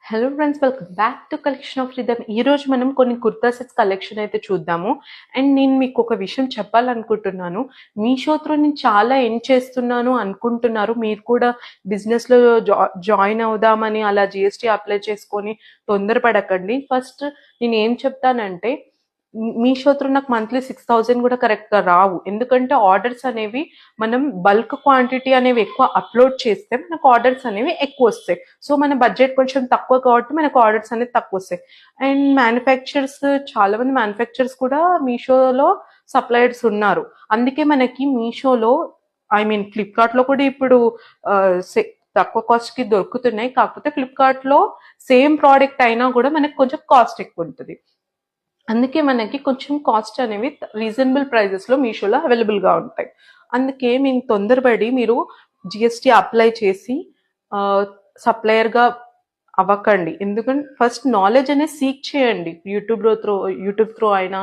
Hello friends, welcome back to collection of rhythm. ఈరోజు మనం కొన్ని కుర్తా సెట్స్ కలెక్షన్ అయితే చూద్దాము. అండ్ నేను మీకు ఒక విషయం చెప్పాలనుకుంటున్నాను. మీషో త్రూ నేను చాలా ఎర్న్ చేస్తున్నాను అనుకుంటున్నారు. మీరు కూడా బిజినెస్లో జాయిన్ అవుదామని అలా జిఎస్టీ అప్లై చేసుకొని తొందరపడకండి. ఫస్ట్ నేను ఏం చెప్తానంటే, మీషో త్రూ నాకు మంత్లీ 6,000 కూడా కరెక్ట్గా రావు. ఎందుకంటే ఆర్డర్స్ అనేవి మనం బల్క్ క్వాంటిటీ అనేవి ఎక్కువ అప్లోడ్ చేస్తే మనకు ఆర్డర్స్ అనేవి ఎక్కువ వస్తాయి. సో మన బడ్జెట్ కొంచెం తక్కువ కాబట్టి మనకు ఆర్డర్స్ అనేది తక్కువ వస్తాయి. అండ్ మ్యానుఫ్యాక్చరర్స్, చాలా మంది మ్యానుఫ్యాక్చరర్స్ కూడా మీషోలో సప్లయర్స్ ఉన్నారు. అందుకే మనకి మీషోలో, ఐ మీన్ ఫ్లిప్కార్ట్లో కూడా ఇప్పుడు తక్కువ కాస్ట్కి దొరుకుతున్నాయి. కాకపోతే ఫ్లిప్కార్ట్లో సేమ్ ప్రోడక్ట్ అయినా కూడా మనకి కొంచెం కాస్ట్ ఎక్కువ ఉంటుంది. అందుకే మనకి కొంచెం కాస్ట్ అనేవి రీజనబుల్ ప్రైజెస్లో మీషోలో అవైలబుల్గా ఉంటాయి. అందుకే మేము తొందరపడి మీరు జిఎస్టీ అప్లై చేసి సప్లయర్గా అవ్వకండి. ఎందుకంటే ఫస్ట్ నాలెడ్జ్ అనేది సీక్ చేయండి. యూట్యూబ్ త్రూ అయినా,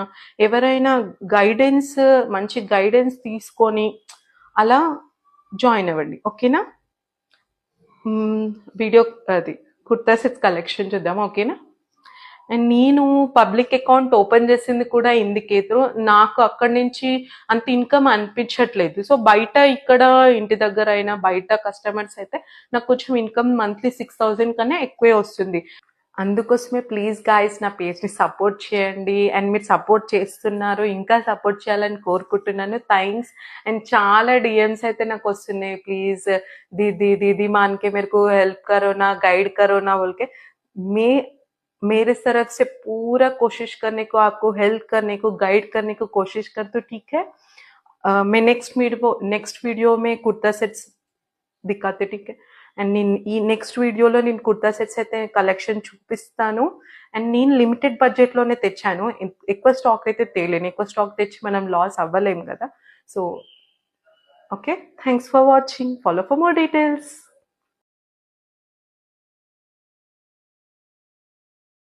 ఎవరైనా గైడెన్స్, మంచి గైడెన్స్ తీసుకొని అలా జాయిన్ అవ్వండి. ఓకేనా? వీడియో అది కుర్తా సెట్స్ కలెక్షన్ చూద్దామా? ఓకేనా? అండ్ నేను పబ్లిక్ అకౌంట్ ఓపెన్ చేసింది కూడా ఇందుకేతో, నాకు అక్కడి నుంచి అంత ఇన్కమ్ అనిపించట్లేదు. సో బయట ఇక్కడ ఇంటి దగ్గర అయినా బయట కస్టమర్స్ అయితే నాకు కొంచెం ఇన్కమ్ మంత్లీ 6,000 కన్నా ఎక్కువే వస్తుంది. అందుకోసమే ప్లీజ్ గాయస్ నా పేజ్ని సపోర్ట్ చేయండి. అండ్ మీరు సపోర్ట్ చేస్తున్నారు, ఇంకా సపోర్ట్ చేయాలని కోరుకుంటున్నాను. థ్యాంక్స్. అండ్ చాలా డిఎమ్స్ అయితే నాకు వస్తున్నాయి, ప్లీజ్ दीदी दीदी मान के मेरे को हेल्प करो ना, गाइड करो ना बोल के. मैं मेरे तरफ से पूरा कोशिश करने को, आपको हेल्प करने को, गाइड करने को कोशिश कर, तो ठीक है. मैं नेक्स्ट वीडियो में कुर्ता सेट्स दिखाते, ठीक है. అండ్ నేను ఈ నెక్స్ట్ వీడియోలో నేను కుర్తా సెట్స్ అయితే కలెక్షన్ చూపిస్తాను. అండ్ నేను లిమిటెడ్ బడ్జెట్లోనే తెచ్చాను, ఎక్కువ స్టాక్ అయితే తేలేను. ఎక్కువ స్టాక్ తెచ్చి మనం లాస్ అవ్వలేము కదా. So okay, thanks for watching. Follow for more details.